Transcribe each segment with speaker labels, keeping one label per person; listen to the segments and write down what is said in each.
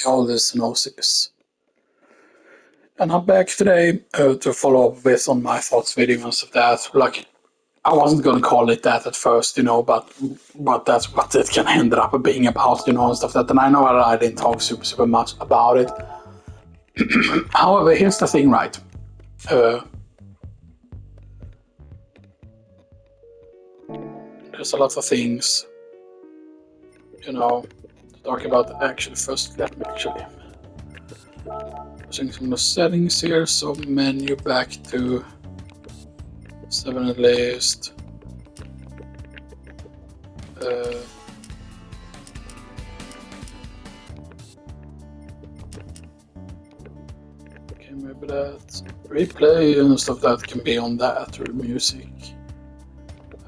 Speaker 1: All this gnosis. And I'm back today to follow up with on my thoughts video and stuff that like I wasn't gonna call it that at first, but that's what it can end up being about, and stuff that. And I know I didn't talk super much about it. However, here's the thing, right? Uh, there's a lot of things, to talk about. Actually, first let me change some of the settings here. So menu back to 7 list. Okay, maybe that replay and stuff that can be on that, or music.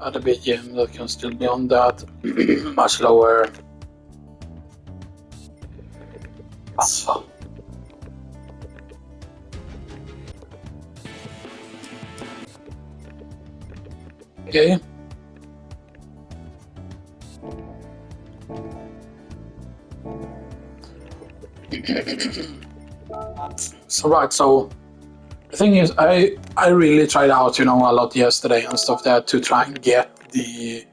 Speaker 1: Add a BGM that can still be on that, much lower. Okay. So the thing is, I really tried out, a lot yesterday and stuff there to try and get the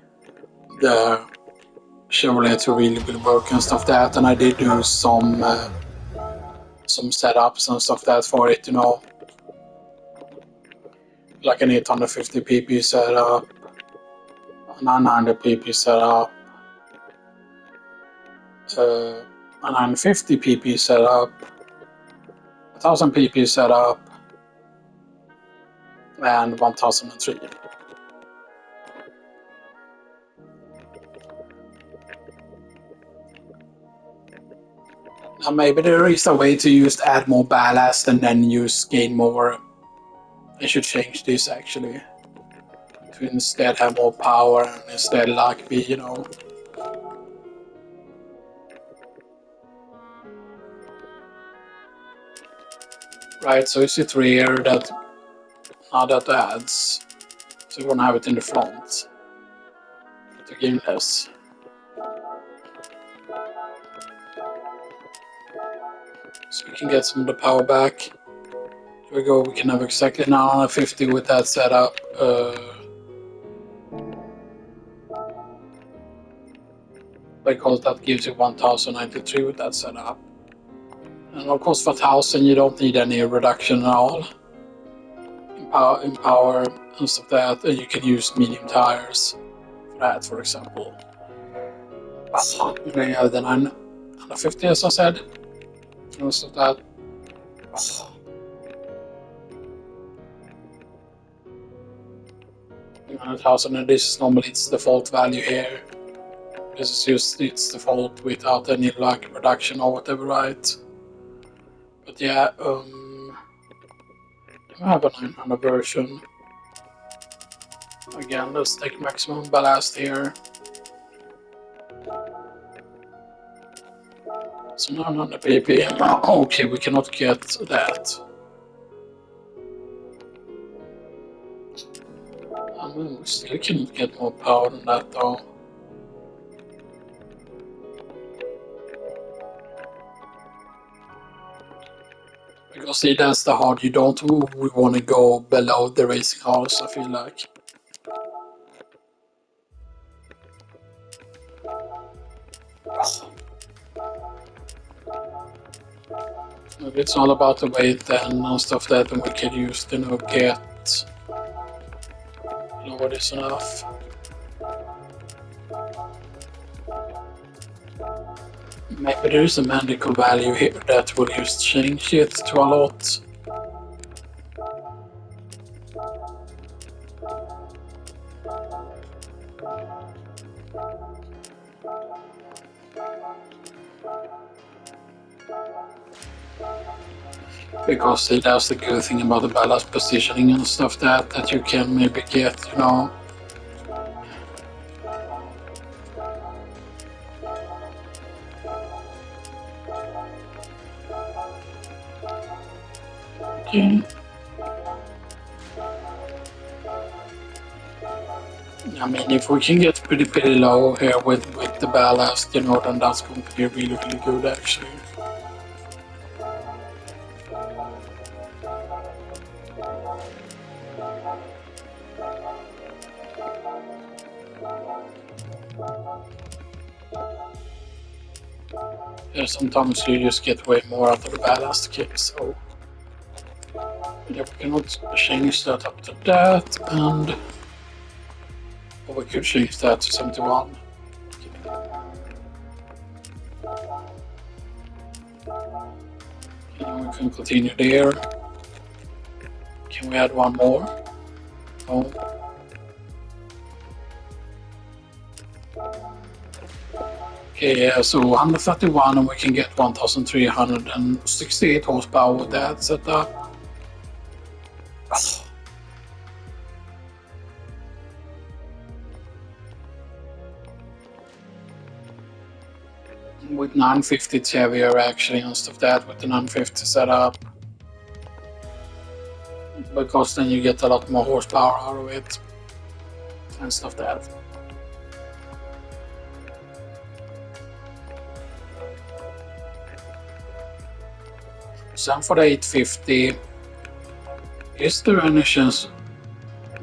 Speaker 1: Chevrolet to really work and stuff that, and I did do some setups and stuff that for it, like an 850 pp setup, a 900 pp setup, a 950 pp setup, 1000 pp setup, and 1003. Now maybe there is a way to add more ballast and then gain more. I should change this actually to instead have more power and instead like be, right. So is it rear that now that adds? So you want to have it in the front to gain less. So we can get some of the power back. Here we go. We can have exactly 950 with that setup. Because that gives you 1093 with that setup. And of course for 1000 you don't need any reduction at all in power and stuff like that, and you can use medium tires for that, for example. Then you have the 950 as I said, and stuff like that. 900,000, and this is normally its default value here. This is just its default without any like reduction or whatever, right? But yeah, I have a 900 version. Again, let's take maximum ballast here. So 900 ppm. Okay, we cannot get that. We still cannot get more power than that though. Because see, that's the hard. You don't we want to go below the racing cars, I feel like. Maybe it's all about the weight then and stuff that we can use to get lower this enough. Maybe there is a magical value here that will just change it to a lot. Because see, that's the good thing about the ballast positioning and stuff that you can maybe get, Okay. I mean, if we can get pretty low here with the ballast, then that's going to be really good actually. Yeah, sometimes you just get way more out of the ballast kit, so yeah, we cannot change that up to that, and we could change that to 71. And we can continue there. Can we add one more? No. Okay, yeah, so 131 and we can get 1368 horsepower with that setup. With 950 it's heavier actually instead of that with the 950 setup. Because then you get a lot more horsepower out of it and stuff like that. So for the 850, is there any chance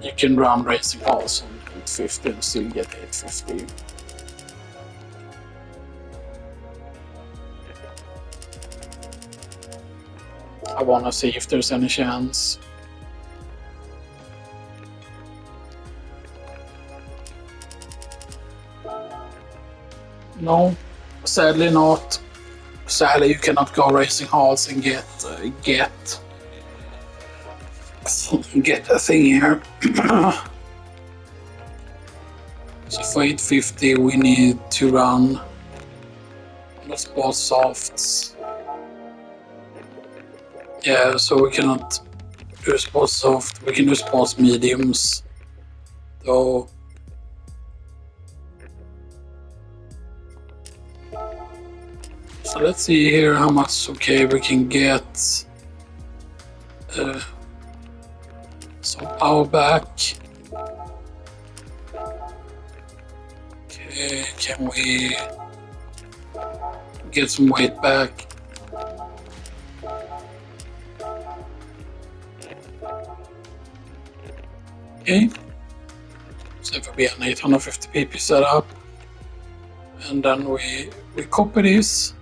Speaker 1: you can run racing halls on 850 and still get 850? I wanna see if there's any chance. No, sadly not. Sadly, you cannot go racing halls and get a thing here. So for 850, we need to run the sports softs. Yeah, so we cannot do sports soft. We can do sports mediums, though. So let's see here how much we can get some power back. Okay, can we get some weight back? Okay, so it will be an 850 pp setup, and then we copy this.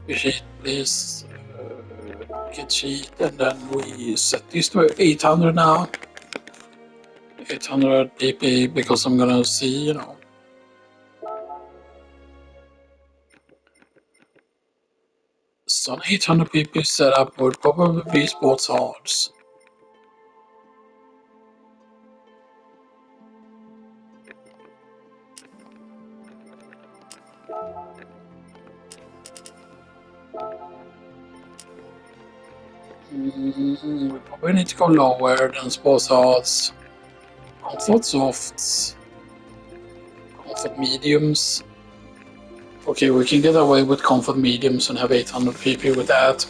Speaker 1: Sheet, please. Get sheet, and then we set this to 800 now. 800 pp because I'm gonna see, So an 800 pp setup would probably be sports hards. We probably need to go lower than sports hards. Comfort softs. Comfort mediums. Okay, we can get away with comfort mediums and have 800 pp with that.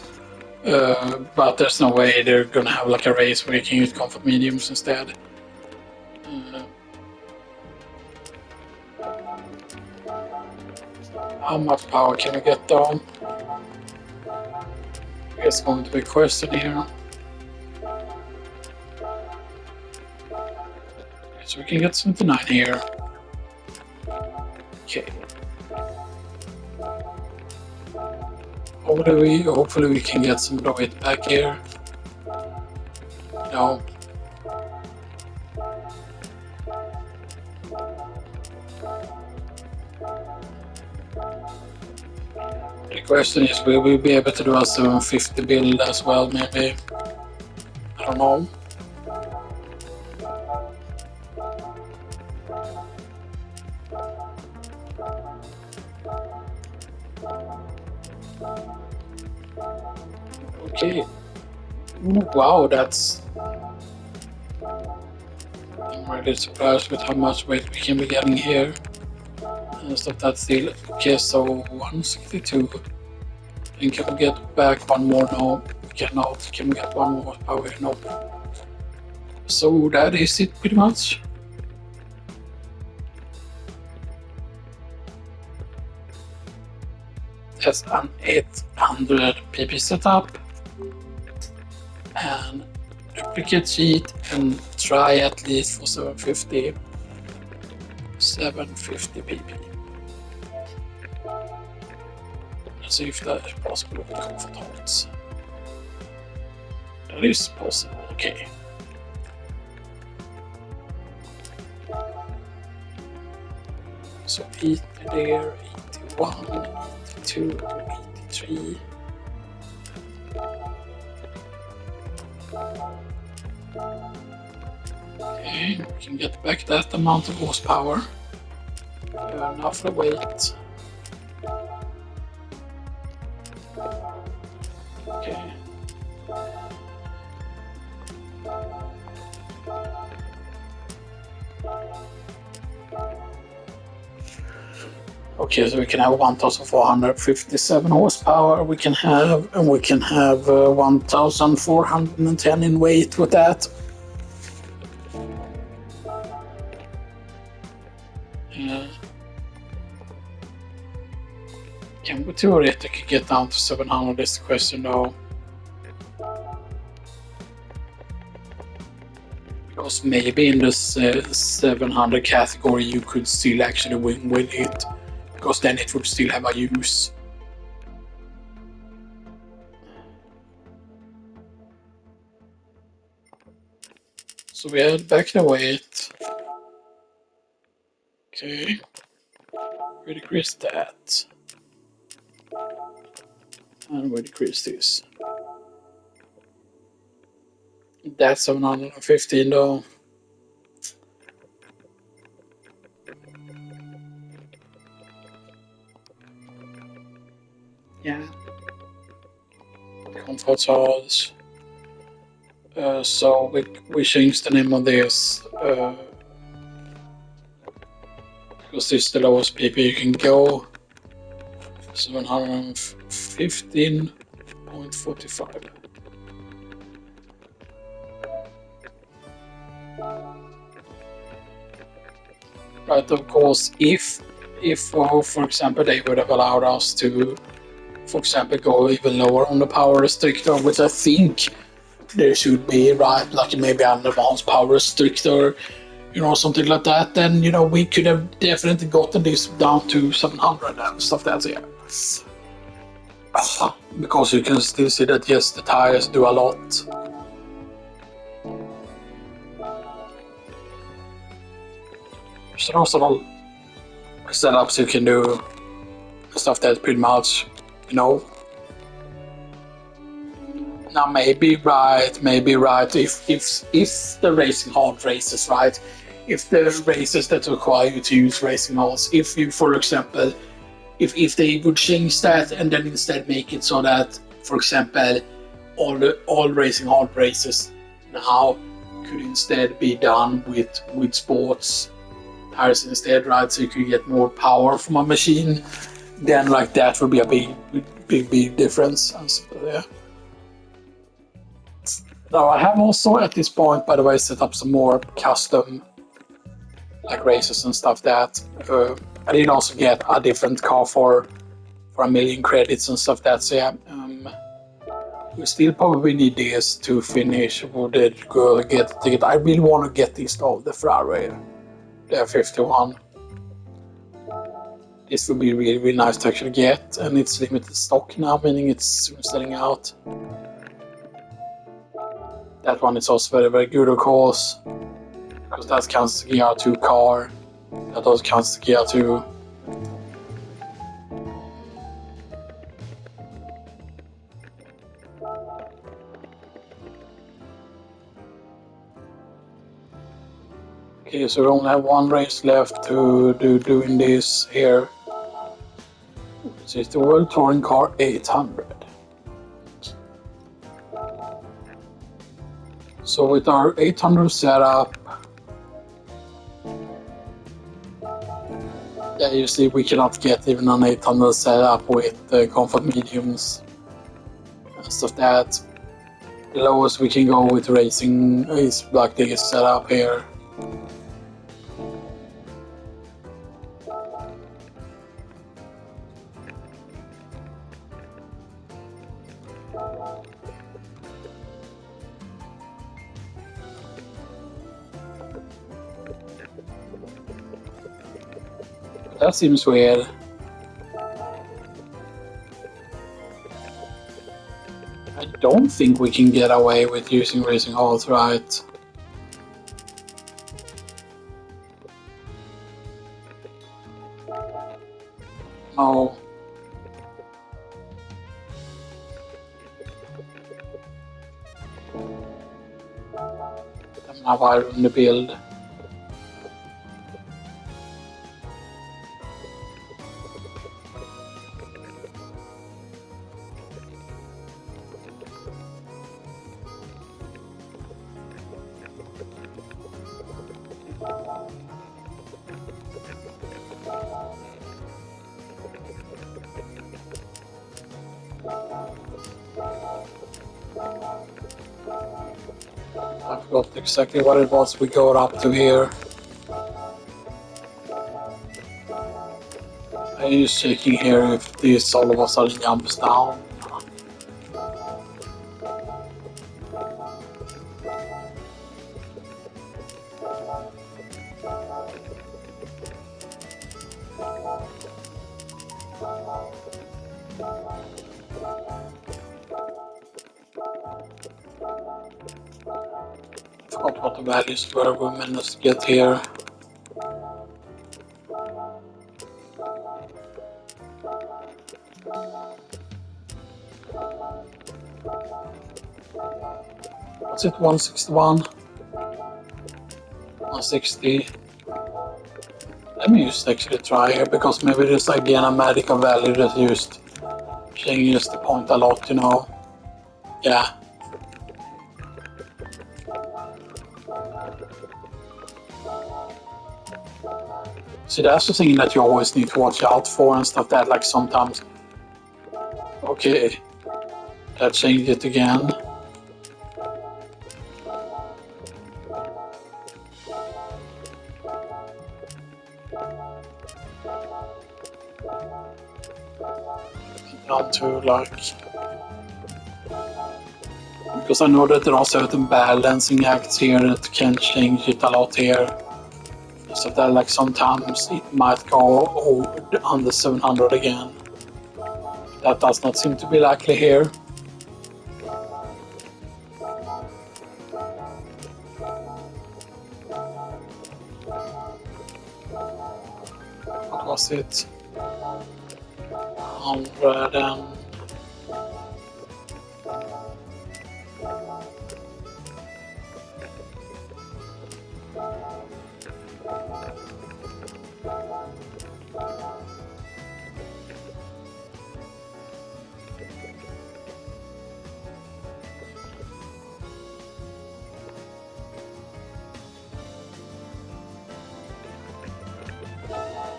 Speaker 1: But there's no way they're gonna have like a race where you can use comfort mediums instead. How much power can we get though? It's going to be a question here. So we can get 79 here. Okay. Hopefully we can get some of the weight back here. No. The question is, will we be able to do a 750 build as well, maybe? I don't know. Okay. Ooh, wow, that's... I'm really surprised with how much weight we can be getting here. Stop that still. Okay, so 162. And can we get back one more? No, we cannot. Can we get one more power? No. So that is it pretty much. That's an 800 pp setup. And duplicate sheet and try at least for 750. 750 pp. Let's see if that is possible with comfort hearts. That is possible, okay. So 80 there, 81, 82, 83. Okay, we can get back that amount of horsepower. Enough for weight. Okay. Okay, so we can have 1,457 horsepower. We can have 1,410 in weight with that. Can we theoretically get down to 700 is the question though. Because maybe in this 700 category you could still actually win with it. Because then it would still have a use. So we add back the weight. Okay. We decrease that. And we decrease this. That's 715 though. Yeah. Comfort halls. So we changed the name of this because this is the lowest PP you can go. 715.45. Right, of course, if for example they would have allowed us to, for example, go even lower on the power restrictor, which I think there should be, right, like maybe an advanced power restrictor, something like that, then we could have definitely gotten this down to 700 and stuff. That's it. Because you can still see that yes, the tires do a lot. So those are all setups you can do, stuff that's pretty much, Now maybe right, if the racing hard races, right, if the races that require you to use racing halls, if you, for example, if they would change that and then instead make it so that, for example, all racing hard races now could instead be done with sports tires instead, right? So you could get more power from a machine. Then like that would be a big difference. Yeah. Now I have also at this point, by the way, set up some more custom like races and stuff that I did also get a different car for 1,000,000 credits and stuff that. So yeah, we still probably need this to finish. Would it go get the ticket? I really want to get this though, the Ferrari, the 51. This would be really, really nice to actually get, and it's limited stock now, meaning it's soon selling out. That one is also very, very good, of course, because that counts the Gear 2 car. That also counts the Gear 2. Okay, so we only have one race left to doing this here. This is the World Touring Car 800. So with our 800 setup, yeah, you see we cannot get even an 800 setup with comfort mediums and stuff that. The lowest we can go with racing is like this setup here. That seems weird. I don't think we can get away with using racing halls, right? No. Now I run the build. I forgot exactly what it was we got up to here. I'm just checking here if this all of a sudden jumps down. Forgot what the values were we managed to get here. What's it, 161? 160? Let me just actually try here, because maybe there's again a magical value that just changes the point a lot, you know? Yeah. See, that's the thing that you always need to watch out for and stuff that, like, sometimes... Okay, that changed it again. Down to, like... Because I know that there are certain balancing acts here that can change it a lot here. So that, like, sometimes it might go under 700 again. That does not seem to be likely here. What was it? 100 and...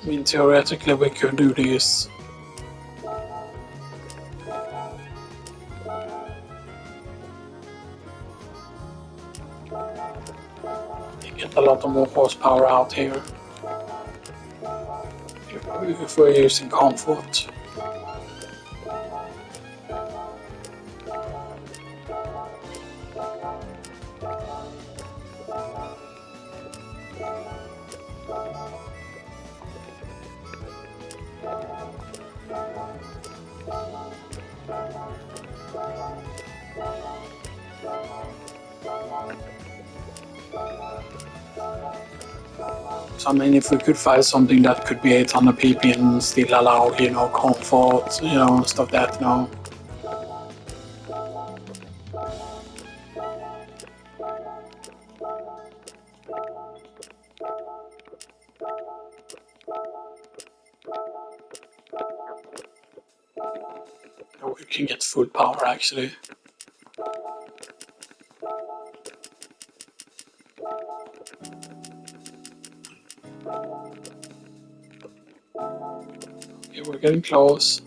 Speaker 1: I mean, theoretically we could do this. You get a lot of more horsepower out here if we're using comfort. So I mean, if we could find something that could be 800 pp and still allow, you know, comfort, you know, stuff that, you know. We can get full power actually. Okay, we're getting close.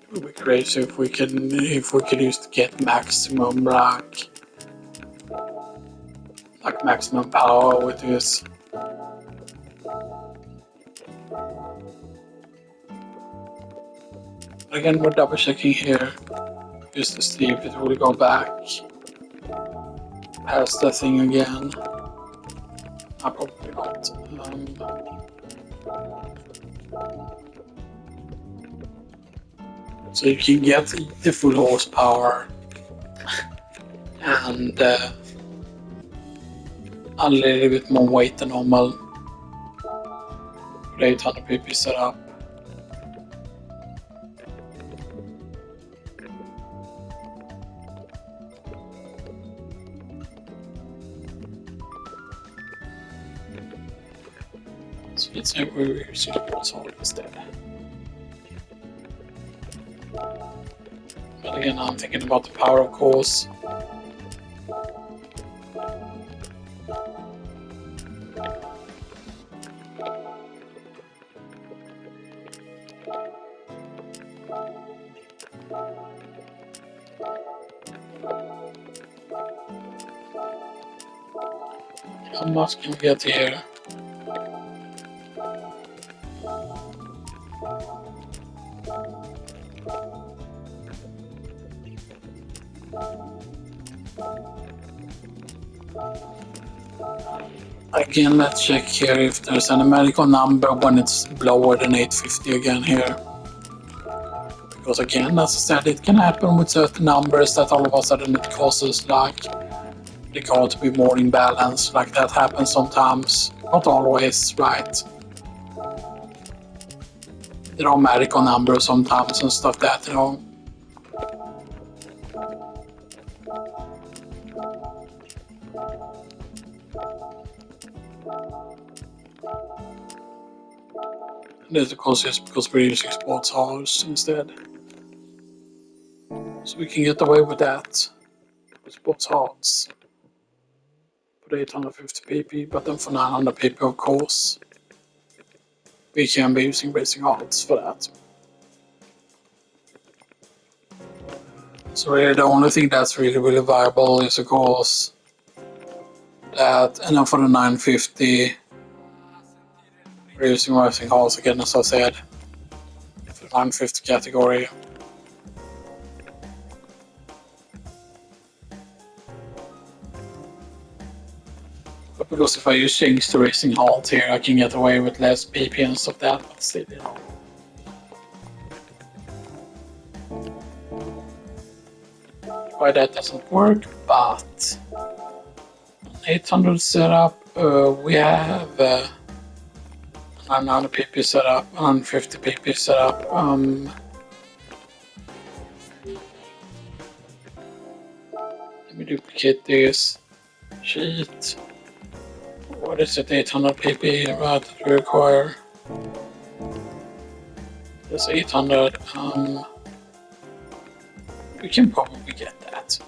Speaker 1: It would be crazy if we could just get maximum like maximum power with this. Again, we're double checking here just to see if it will go back. pass the thing again. Probably not. So you can get the full horsepower and a little bit more weight than normal. 800 pp setup. So let's say we're using solid instead. But again, I'm thinking about the power, of course. How much can we get here? Again, let's check here if there's an numerical number when it's lower than 850 again here. Because again, as I said, it can happen with certain numbers that all of a sudden it causes like the car to be more imbalanced. Like that happens sometimes, not always, right? There are numerical numbers sometimes and stuff that, you know. And that's of course just because we're using sports cars instead. So we can get away with that with sports cars. For 850 pp, but then for 900 pp, of course, we can be using racing hearts for that. So really the only thing that's really viable is of course that, and then for the 950 we're using racing hearts again, as I said, for the 950 category. But because if I use change to racing hearts here, I can get away with less pp and stuff like that, but still, you know. Why that doesn't work, but 800 setup, we have 900 pp setup, 150 pp setup. Let me duplicate this sheet. What is it? 800 pp right, that we require. That's 800. We can probably get that.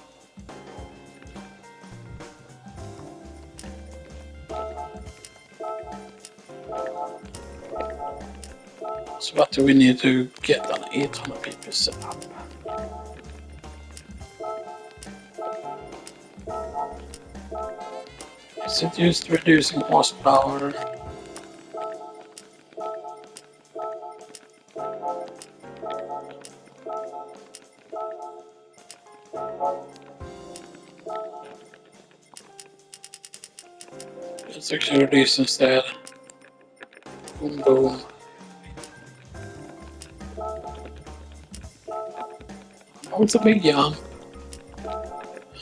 Speaker 1: So what do we need to get an 800 pp setup? Is it just reducing horsepower? Let's actually reduce instead. Boom, boom. Oh, it's a big jump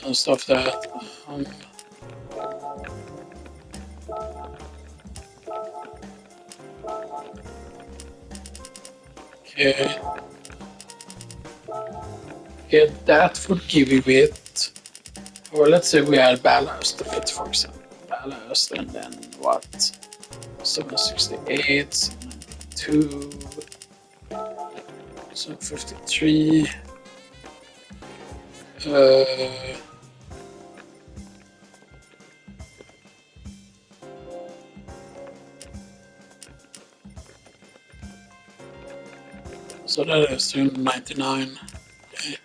Speaker 1: and stuff that. Okay. Yeah, that would give you it. Or let's say we add ballast a bit, for example. Ballast and then what? 768, 792, 753. So that is 299. Okay.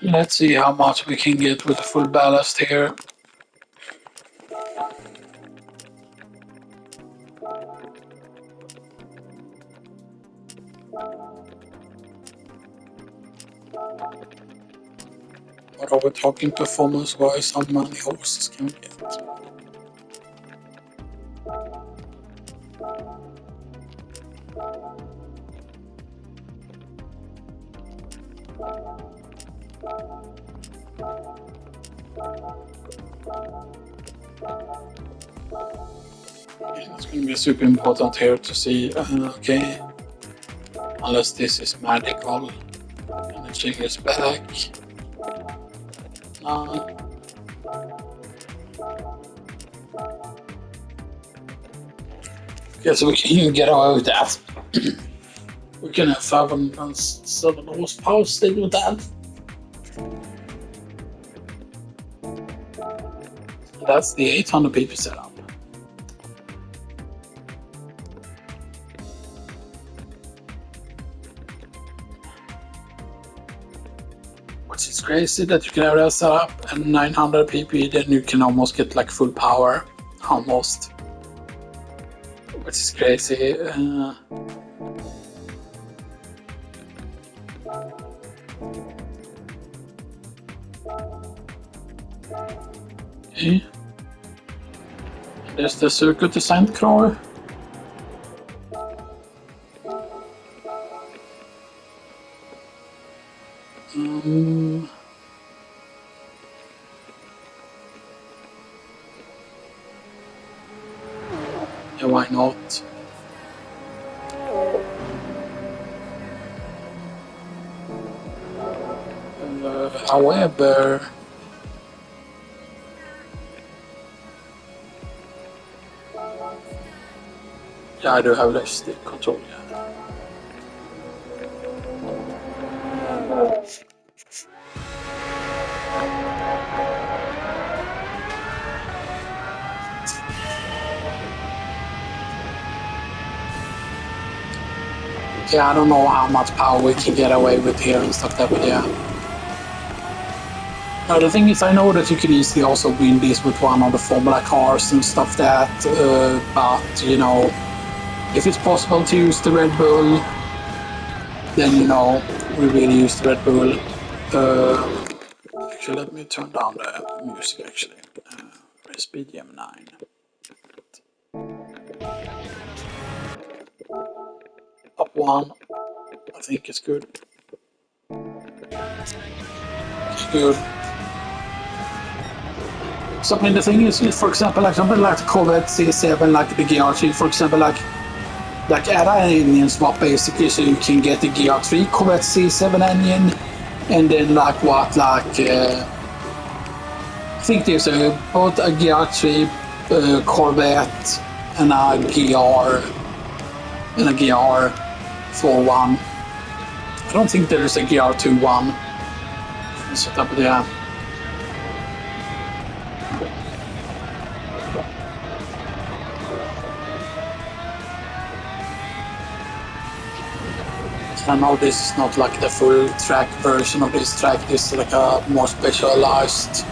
Speaker 1: Let's see how much we can get with the full ballast here. What are we talking performance-wise? How many horses can we get? Okay, that's going to be super important here to see. Okay, unless this is magical. And the chick is back. No. Okay, so we can get away with that. We can have 507 horsepower still with that. That's the 800 pp setup. Which is crazy that you can have that setup and 900 pp, then you can almost get like full power. Almost. Which is crazy. Okay. There's the circuit design crawl. Yeah, why not? However, yeah, I do have less stick control. Yeah. Yeah, I don't know how much power we can get away with here and stuff like that, but yeah. Now the thing is, I know that you could easily also win this with one of the Formula cars and stuff that, but you know, if it's possible to use the Red Bull, then you know, we really use the Red Bull. Actually, let me turn down the music actually. Where's BGM 9? Up 1, I think it's good. It's good. So I mean, the thing is, for example, like something like the Corvette C7, like the GR3, for example, like add an engine swap basically, so you can get the GR3 Corvette C7 engine, and then like I think there's both a GR3 Corvette and a GR 4.1. I don't think there is a GR 2.1 set up there. I know this is not like the full track version of this track. This is like a more specialized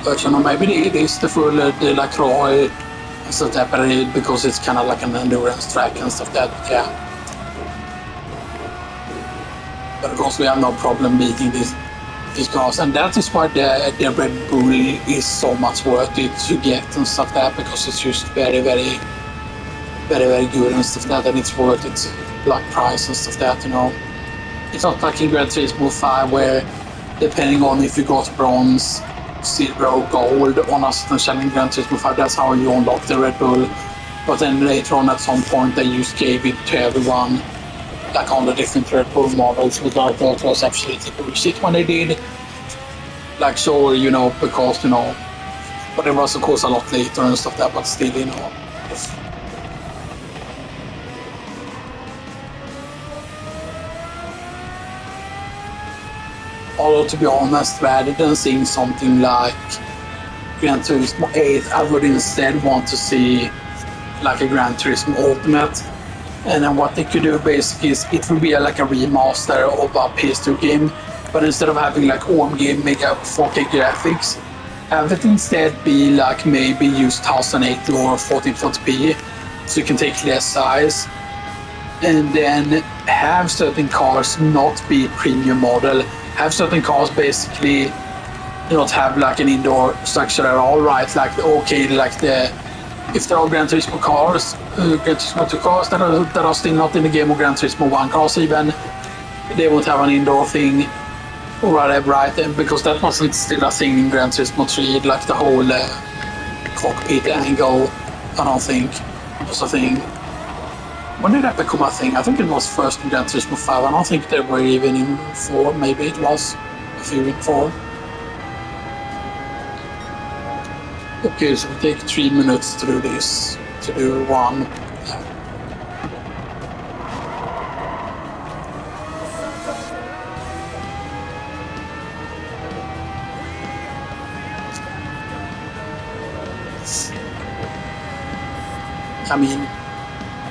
Speaker 1: version, or maybe it is the full De La Croix and stuff that, but because it's kind of like an endurance track and stuff that, yeah. But of course we have no problem beating these cars, and that is why the Red Bull is so much worth it to get and stuff that, because it's just very good and stuff that, and it's worth it, like price and stuff that, you know. It's not like in Gran Turismo 5 where, depending on if you got bronze, silver or gold on a certain challenge in Gran Turismo 5, that's how you unlock the Red Bull. But then later on at some point they just gave it to everyone, like on the different Red Bull models, which I thought was absolutely bullshit when they did. Like, so, you know, because, you know, but it was of course a lot later and stuff that, but still, you know. Although, to be honest, rather than seeing something like Gran Turismo 8, I would instead want to see like a Gran Turismo Ultimate. And then what they could do basically is it would be like a remaster of a PS2 game, but instead of having like OMG mega 4K graphics, have it instead be like maybe use 1080 or 1440p, so you can take less size, and then have certain cars not be premium model, have certain cars basically not have like an indoor structure at all, right? Like okay, like if there are Gran Turismo cars, Gran Turismo 2 cars that are still not in the game, or Gran Turismo 1 cars even, they won't have an indoor thing or whatever, right? And because that wasn't still a thing in Gran Turismo 3, like the whole cockpit angle, I don't think was a thing. When did that become a thing? I think it was first in Gran Turismo 5. I don't think they were even in 4. Maybe it was a few in 4. Okay, so we take 3 minutes to do this, to do one. Yeah. I mean,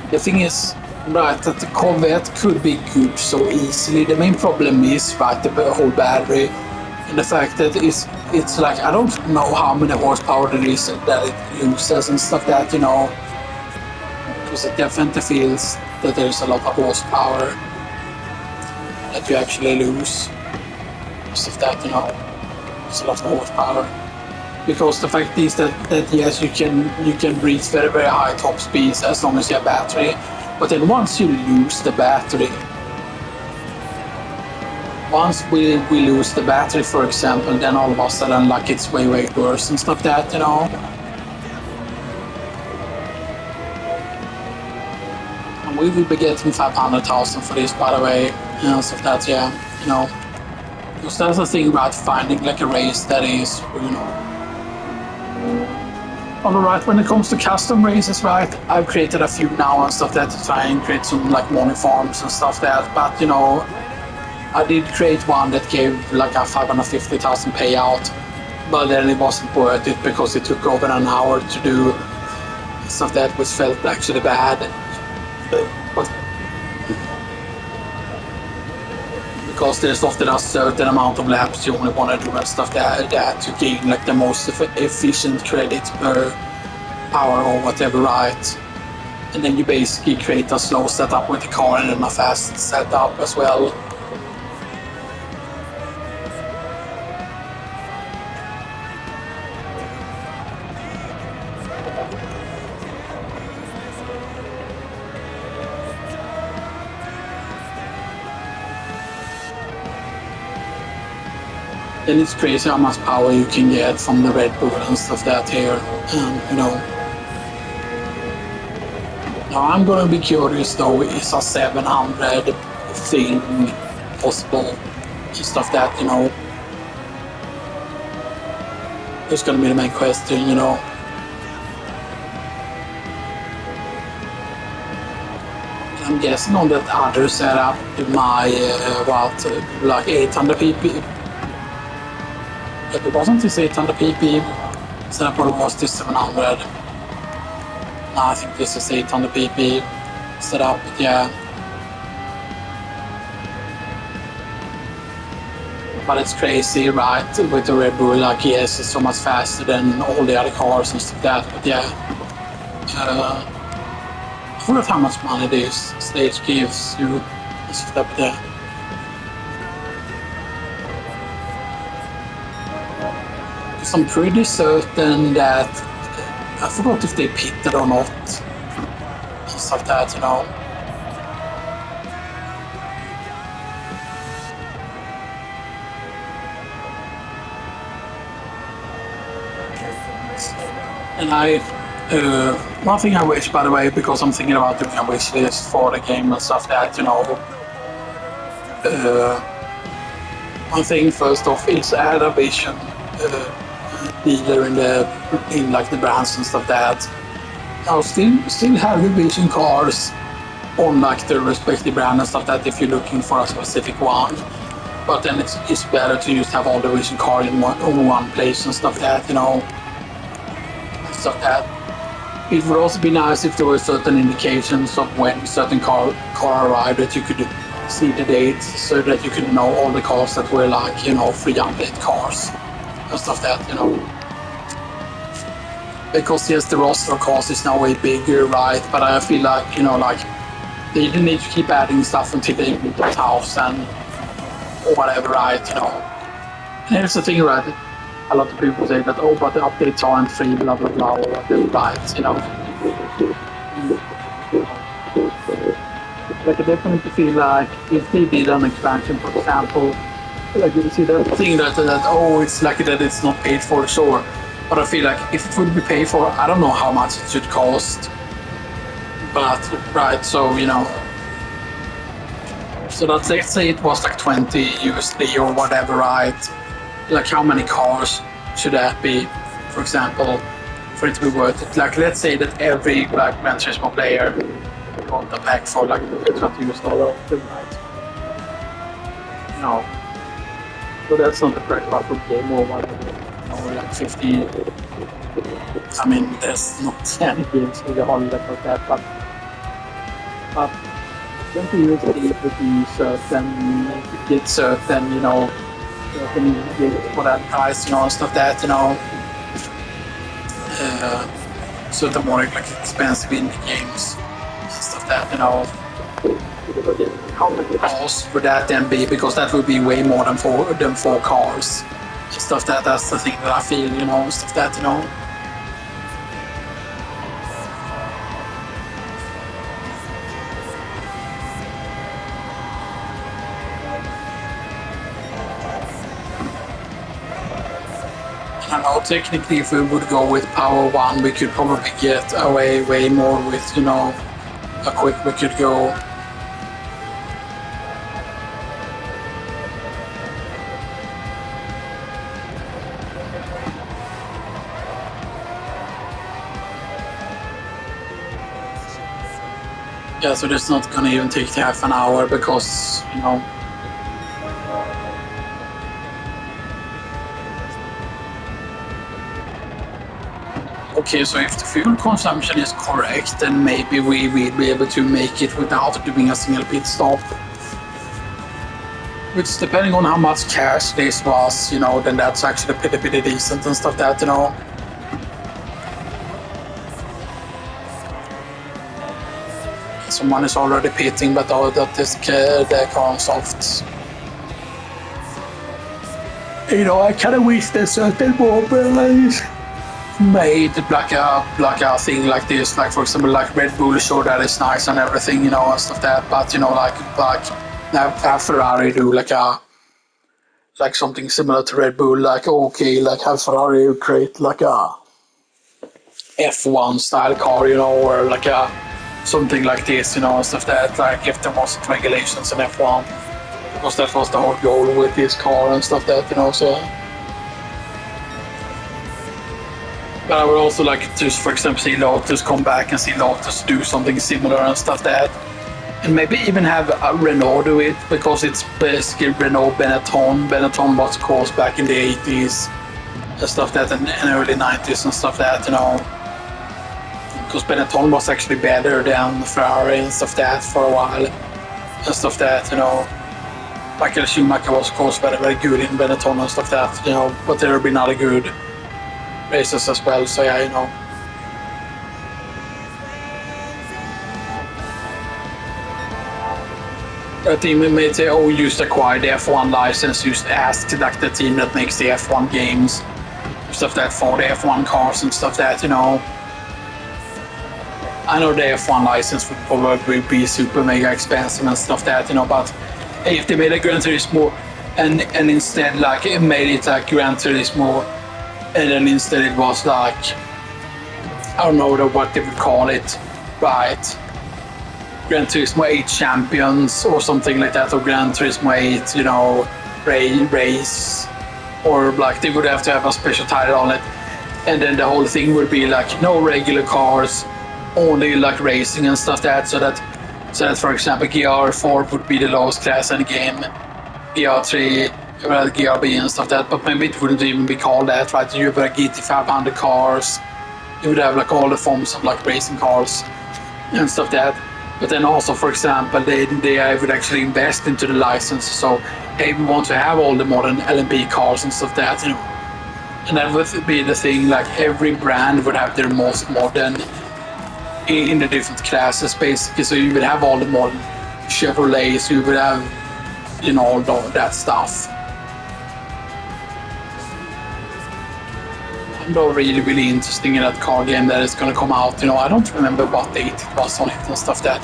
Speaker 1: the thing is, right, that the Corvette could be good so easily. The main problem is, right, the whole battery, and the fact that it's like, I don't know how many horsepower there is that it uses and stuff that, because it definitely feels that there's a lot of horsepower that you actually lose. Stuff that, it's a lot of horsepower. Because the fact is that yes, you can reach very, very high top speeds as long as you have battery. But then once you lose the battery, once we lose the battery, for example, then all of a sudden, like, it's way, way worse and stuff that, And we will be getting 500,000 for this, by the way, stuff that, yeah, Because that's the thing about finding like a race that is, Alright, when it comes to custom races, right, I've created a few now and stuff that to try and create some like money farms and stuff that, but I did create one that gave like a 550,000 payout, but then it wasn't worth it because it took over an hour to do stuff that which felt actually bad. But because there's often a certain amount of laps you only want to do and stuff that to gain like the most efficient credit per hour or whatever, right? And then you basically create a slow setup with the car and then a fast setup as well. Then it's crazy how much power you can get from the Red Bull and stuff that here. Now I'm gonna be curious though, is a 700 thing possible? Stuff that, It's gonna be the main question, I'm guessing on that other setup, my, like 800 pp. It wasn't this 800 pp, setup or was this 700? No, I think this is 800 pp setup, but yeah. But it's crazy, right, with the Red Bull, like, yes, it's so much faster than all the other cars and stuff like that, but yeah. I forgot how much money this stage gives you and stuff like that, but yeah. Because I'm pretty certain that, I forgot if they pitted or not, and stuff like that, And one thing I wish, by the way, because I'm thinking about doing a wish list for the game and stuff that, one thing first off is add a vision dealer in like the brands and stuff that. Now still have the vision cars on like the respective brand and stuff that if you're looking for a specific one. But then it's better to just have all the vision car in one place and stuff that, stuff that. It would also be nice if there were certain indications of when certain car arrived that you could see the dates so that you could know all the cars that were like, free update cars and stuff that, Because yes, the roster of cars is now way bigger, right? But I feel like, they need to keep adding stuff until they get 1,000 or whatever, right? And here's the thing, right? a lot of people say that, oh, but the updates aren't free, blah blah blah, or whatever. Right? Like I definitely feel like if they did an expansion, for example, like you see that thing that oh, it's lucky that it's not paid for, sure. But I feel like if it would be paid for, I don't know how much it should cost. But right, so so let's say it was like 20 USD or whatever, right? Like how many cars should that be, for example, for it to be worth it? Like let's say that every like Gran Turismo player got the pack for like 20 US dollar, right? No, so that's not the correct part of the game or whatever. Like 50. I mean, there's not any games with a whole lot of that, but 20 USD would be certain, get certain, certain games for that price, and stuff that, certain more like expensive indie games, stuff that, how many cost would that then be? Because that would be way more than four cars, stuff that's the thing that I feel, stuff that, I don't know, technically if we would go with Power 1, we could probably get away way more with, how quick we could go. Yeah, so it's not gonna even take half an hour because, okay, so if the fuel consumption is correct, then maybe we will be able to make it without doing a single pit stop. Which, depending on how much cash this was, then that's actually pretty decent and stuff that, Someone is already pitting, but all that is the car soft. I kind of wish there's certain more abilities made like a thing like this, like for example, like Red Bull show that is nice and everything, and stuff that. But like have Ferrari do like something similar to Red Bull, like okay, like have Ferrari create like a F1 style car, or like a something like this, stuff that like if there wasn't regulations in F1, because that was the whole goal with this car and stuff that, so. But I would also like to, for example, see Lotus come back and see Lotus do something similar and stuff that. And maybe even have a Renault do it, because it's basically Renault Benetton. Benetton was, of course, back in the 80s and stuff that, and early 90s and stuff that, Because Benetton was actually better than Ferrari and stuff that for a while. And stuff that, Michael Schumacher was, of course, very good in Benetton and stuff that, but there have been other good races as well, so yeah, A team may say, oh, you just acquired the F1 license, just ask like the team that makes the F1 games, stuff that for the F1 cars and stuff that, I know the F1 license would probably be super mega expensive and stuff that, but if they made a Gran Turismo and instead like it made it like Gran Turismo, and then instead it was like, I don't know what they would call it, right? Gran Turismo 8 Champions or something like that, or Gran Turismo 8, race, or like they would have to have a special title on it, and then the whole thing would be like no regular cars, only like racing and stuff that, so that for example GR4 would be the lowest class in the game, GR3, GRB and stuff that, but maybe it wouldn't even be called that, right? You have like GT500 cars, you would have like all the forms of like racing cars and stuff that. But then also, for example, they would actually invest into the license, so hey, we want to have all the modern LMP cars and stuff that, and that would be the thing, like every brand would have their most modern in the different classes basically, so you would have all the modern Chevrolets, you would have all that stuff. though really interesting in that car game that is gonna come out. I don't remember what date it was on it and stuff that.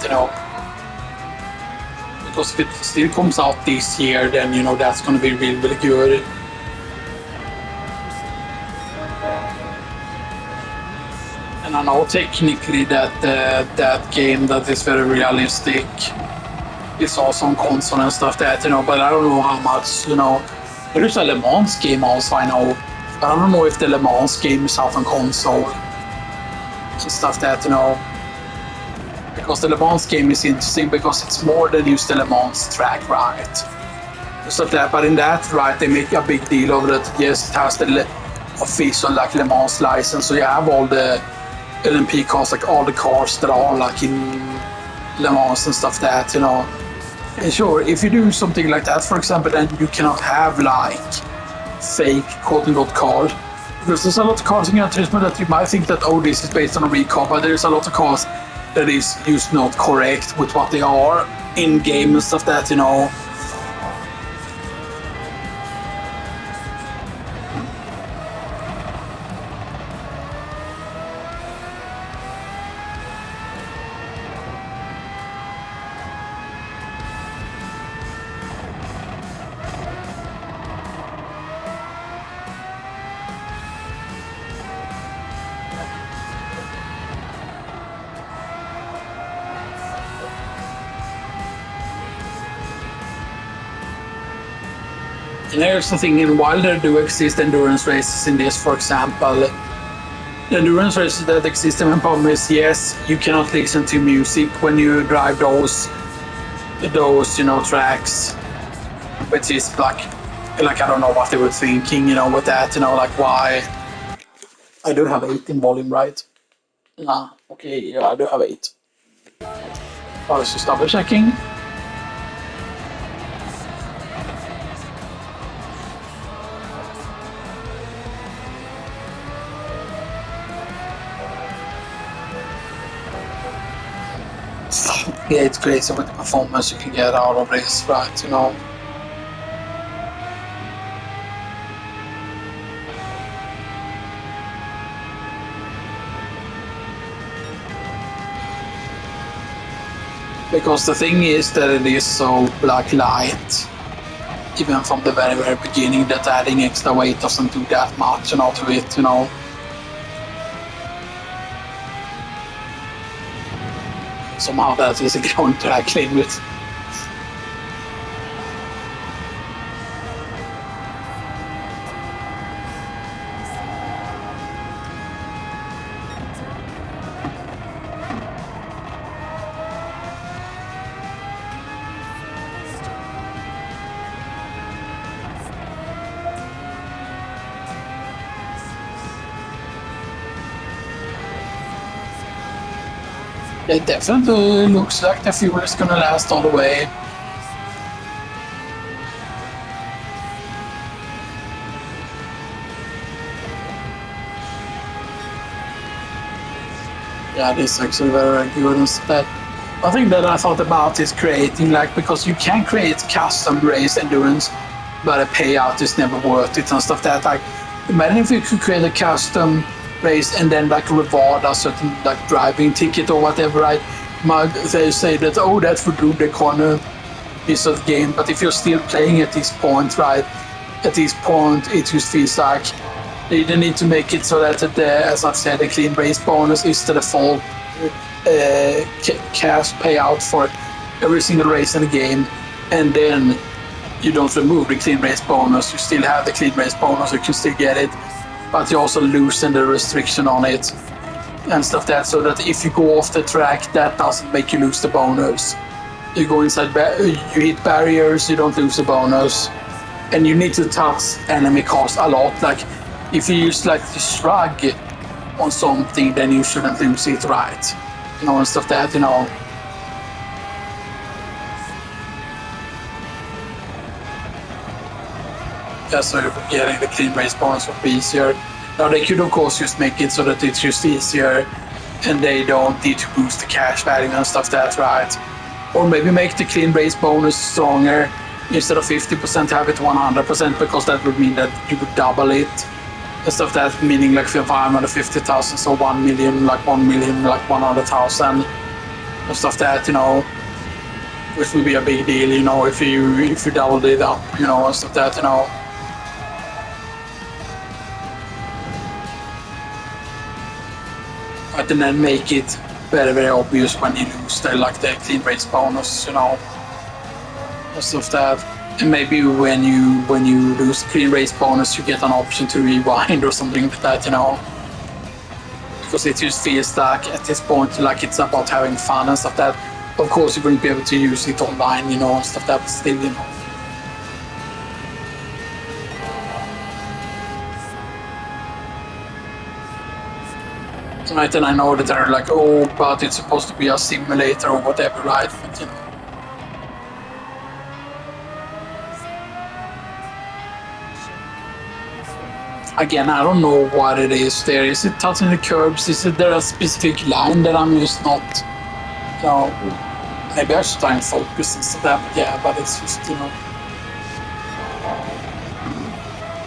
Speaker 1: Because if it still comes out this year, then that's gonna be really good. And I know technically that that game that is very realistic is also on console and stuff that. But I don't know how much. There is a Le Mans game also, I know. But I don't know if the Le Mans game is out on console and stuff that. Because the Le Mans game is interesting because it's more than just the Le Mans track, right? So that, but in that, right, they make a big deal of it. Yes, it has the official like Le Mans license, so you have all the LMP cars, like all the cars that are like in Le Mans and stuff that. And sure, if you do something like that, for example, then you cannot have like fake quote-unquote cars. Because there's a lot of cars in Gran Turismo that you might think that, oh, this is based on a real car, but there's a lot of cars that is just not correct with what they are in game and stuff that. And here's the thing, and while there do exist endurance races in this, for example, the endurance races that exist in problem is, yes, you cannot listen to music when you drive those tracks, which is like I don't know what they were thinking, with that, like why. I do have 8 in volume, right? Nah, okay, yeah, I do have 8. I was just double checking. Yeah, it's crazy with the performance you can get out of this, right? Because the thing is that it is so black light, even from the very beginning, that adding extra weight doesn't do that much, to it. Somehow that is going to actually with. It definitely looks like the fuel is gonna last all the way. Yeah, this is actually very good and that. One thing that I thought about is creating, like, because you can create custom race endurance, but a payout is never worth it and stuff that, like, imagine if you could create a custom race and then like reward a certain like driving ticket or whatever, right? They say that, oh, that's for do the corner piece of the game, but if you're still playing at this point, right? At this point, it just feels like they need to make it so that, as I've said, the clean race bonus is the default cash payout for every single race in the game, and then you don't remove the clean race bonus. You still have the clean race bonus, you can still get it, but you also loosen the restriction on it and stuff that, so that if you go off the track, that doesn't make you lose the bonus. You go inside, you hit barriers, you don't lose the bonus, and you need to touch enemy cars a lot. Like, if you use like the shrug on something, then you shouldn't lose it, right? And stuff that. Yeah, so getting the clean race bonus would be easier. Now they could of course just make it so that it's just easier and they don't need to boost the cash value and stuff that, right? Or maybe make the clean race bonus stronger. Instead of 50%, have it 100%, because that would mean that you would double it. Instead of that, meaning like 550,000, so 1 million, like 1 million, like 100,000. Instead of that, which would be a big deal, if you doubled it up, instead of that. But then make it very, very obvious when you lose the clean race bonus, Instead of that. And maybe when you lose clean race bonus, you get an option to rewind or something like that. Because it just feels like at this point, like it's about having fun and stuff that. Of course, you wouldn't be able to use it online, and stuff that, but still. Right, and I know that they're like, oh, but it's supposed to be a simulator or whatever, right? But, again, I don't know what it is there. Is it touching the curbs? Is there a specific line that I'm just not, maybe I should try and focus and stuff that, but yeah, but it's just,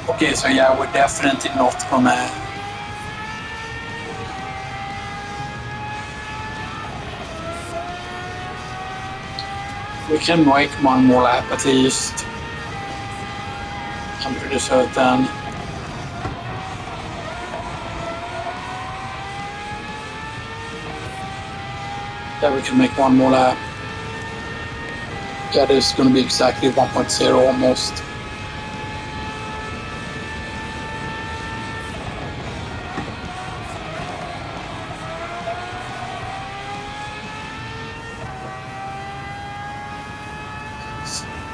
Speaker 1: Okay, so yeah, we're definitely not gonna. We can make one more lap at least. I'm pretty certain. Yeah, we can make one more lap. Yeah, this is going to be exactly 1.0 almost.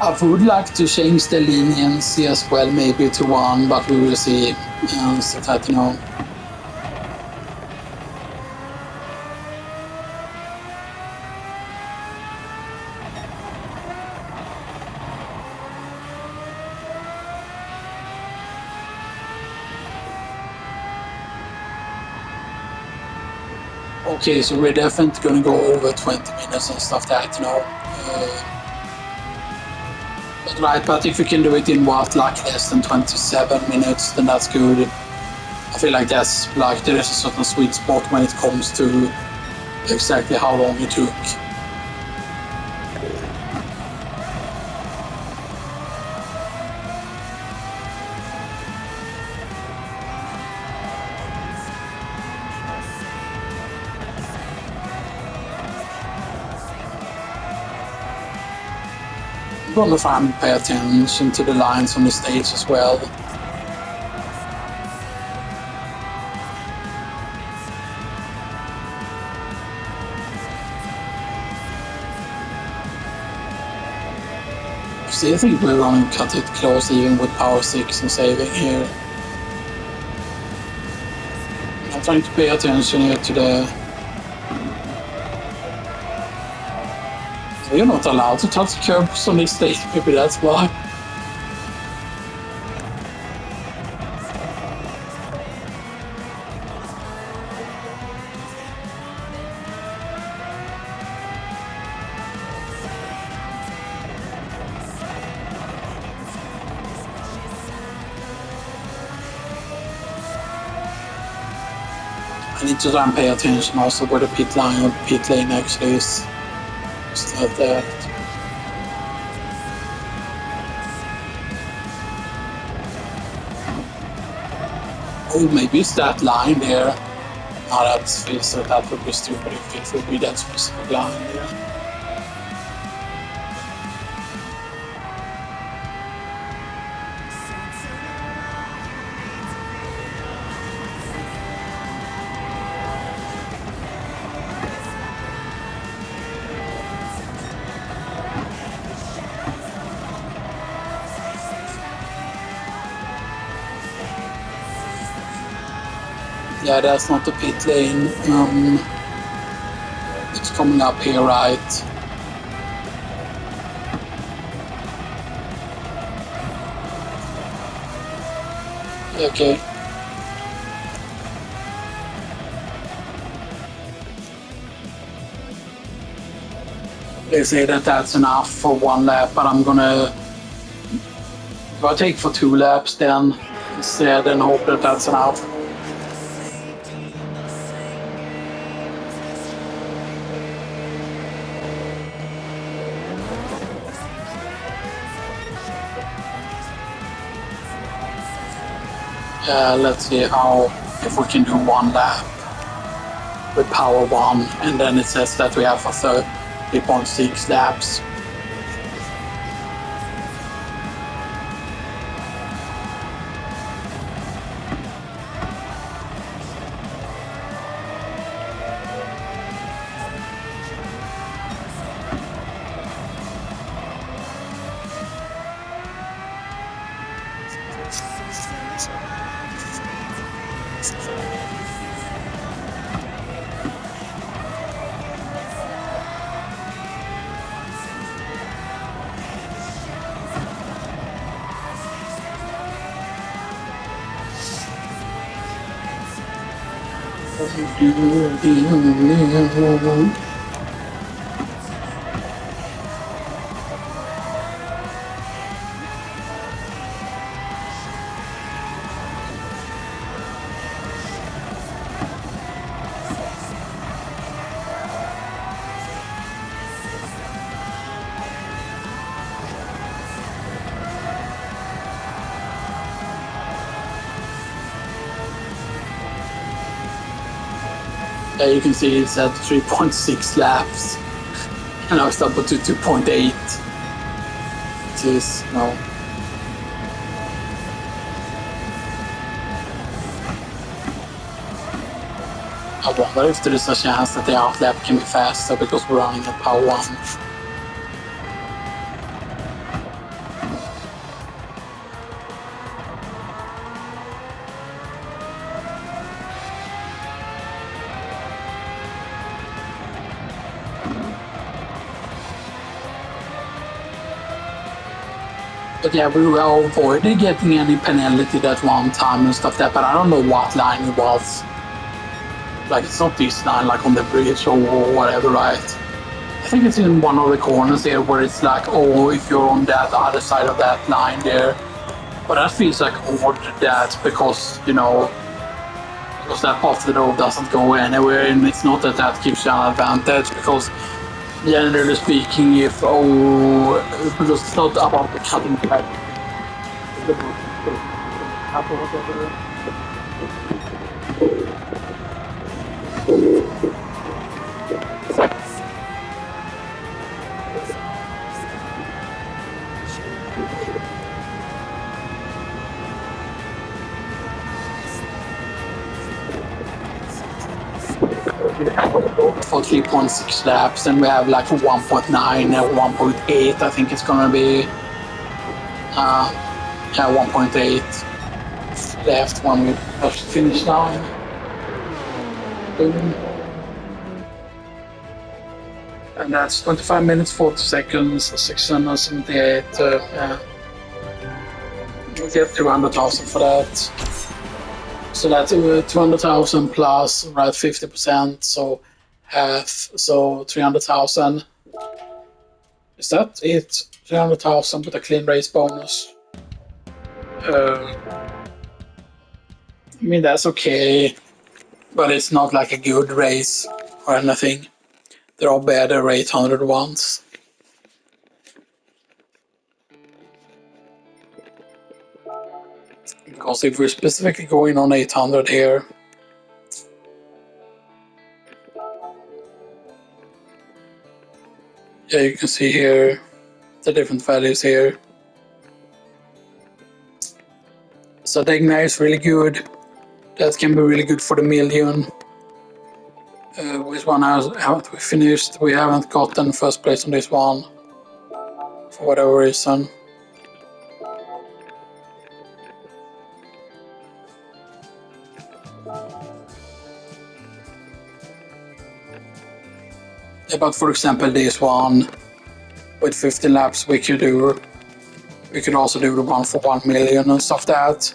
Speaker 1: I would like to change the leniency as well, maybe to 1, but we will see. So that, Okay, so we're definitely going to go over 20 minutes and stuff that, But right, but if you can do it in what, like less than 27 minutes, then that's good. I feel like that's like there is a certain sweet spot when it comes to exactly how long it took. I'm gonna try and pay attention to the lines on the stage as well. I still think we're gonna cut it close even with power 6 and saving here. I'm trying to pay attention here to the. You're not allowed to touch curbs on this stage, maybe that's why. I need to try and pay attention also where the pit lane actually is. Just like that. Oh, maybe it's that line there. No, that would be stupid if it would be that specific line there. Yeah, that's not the pit lane. It's coming up here, right? Okay. They say that that's enough for 1 lap, but I'm gonna If I take for 2 laps then instead and hope that that's enough. Let's see if we can do 1 lap with power 1, and then it says that we have for 3.6 laps. You can see it's at 3.6 laps, and I stopped to 2.8. It is no. I wonder if there is a chance that the outlap can be faster because we're running at power 1. But yeah, we avoided getting any penalty that one time and stuff like that, but I don't know what line it was. Like, it's not this line, like on the bridge or whatever, right? I think it's in one of the corners here where it's like, oh, if you're on that other side of that line there. But that feels like odd that because, you know, because that part of the road doesn't go anywhere, and it's not that that gives you an advantage because generally speaking, because it's not about the cutting back. For 3.6 laps, and we have like 1.9 or 1.8. I think it's gonna be 1.8 left when we touch the finish line. Boom. And that's 25 minutes 40 seconds, 678. We get 200,000 for that. So that's 200,000 plus, right? 50%, so half, so 300,000. Is that it? 300,000 with a clean race bonus. I mean, that's okay, but it's not like a good race or anything. There are better 800 ones. Because if we're specifically going on 800 here, yeah, you can see here the different values here. So the Ignite is really good. That can be really good for the million. Which one haven't we finished? We haven't gotten first place on this one for whatever reason. Yeah, but for example, this one with 15 laps, we could also do the one for 1 million and stuff like that.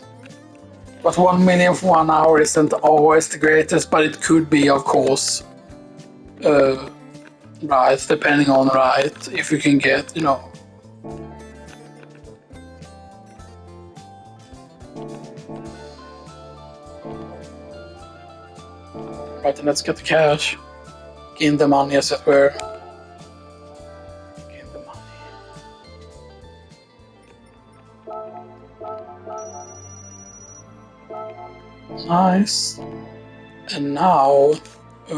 Speaker 1: But 1 million for 1 hour isn't always the greatest, but it could be, of course. Right, depending on if you can get, Right, and let's get the cash. Gain the money, as it were. Gain the money. Nice. And now, I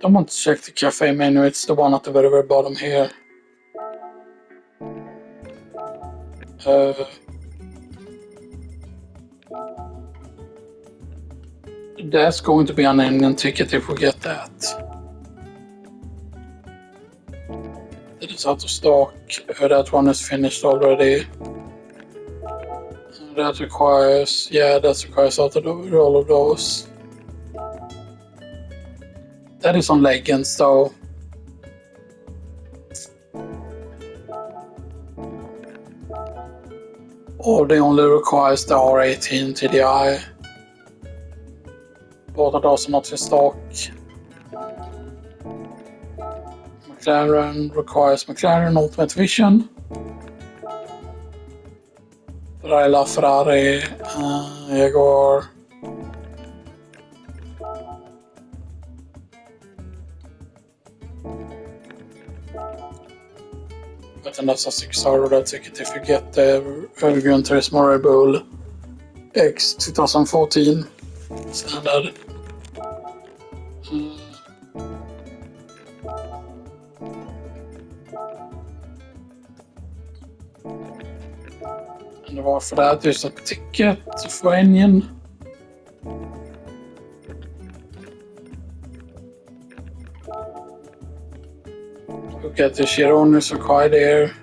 Speaker 1: don't want to check the cafe menu, it's the one at the very, very bottom here. That's going to be an Indian ticket if we get that. That is out of stock. That one is finished already. That requires, yeah, that requires out of all of those. That is on leggings though. Or they only requires the R18 TDI. Both of those are not in stock. McLaren requires McLaren Ultimate Vision. Ferrari, Jaguar. But then that's a 6-star roulette ticket if you get the Gran Turismo Red Bull X 2014 standard. And varför det just a ticket for engine. Look at the Chiron is required here.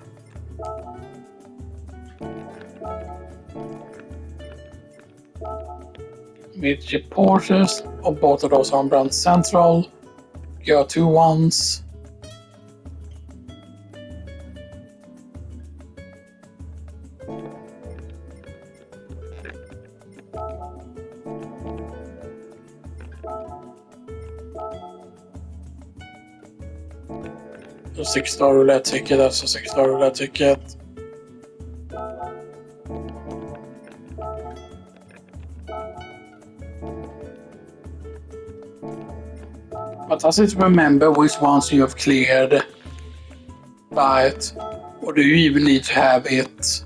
Speaker 1: Midget Porsches, or both of those are on brand Central. You got 2 ones. The 6-star roulette ticket, that's a 6-star roulette ticket. But does it remember which ones you have cleared? Right? Or do you even need to have it?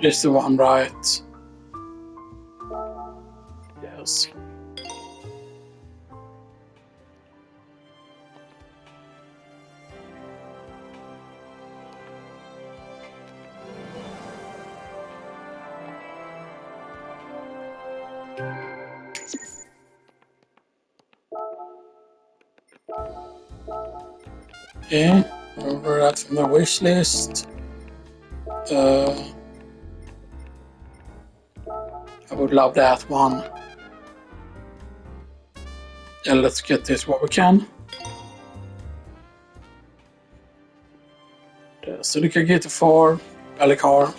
Speaker 1: This is the one, right? Yes. Okay, remember that from the wish list. I would love that one. Yeah, let's get this what we can. So you can get the 4 rally car.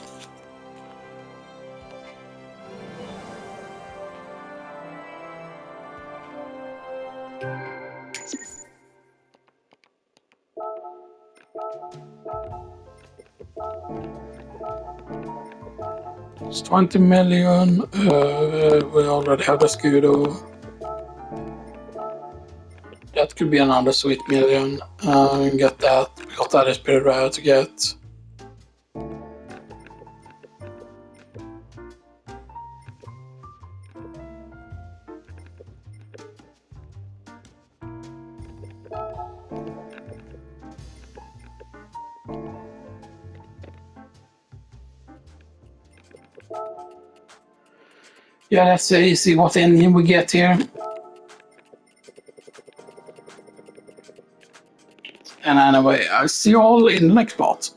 Speaker 1: It's 20 million. We already have the Scudo. That could be another sweet million. Get that, because that is pretty rare to get. Yeah, let's see what engine we get here. And anyway, I'll see you all in the next part.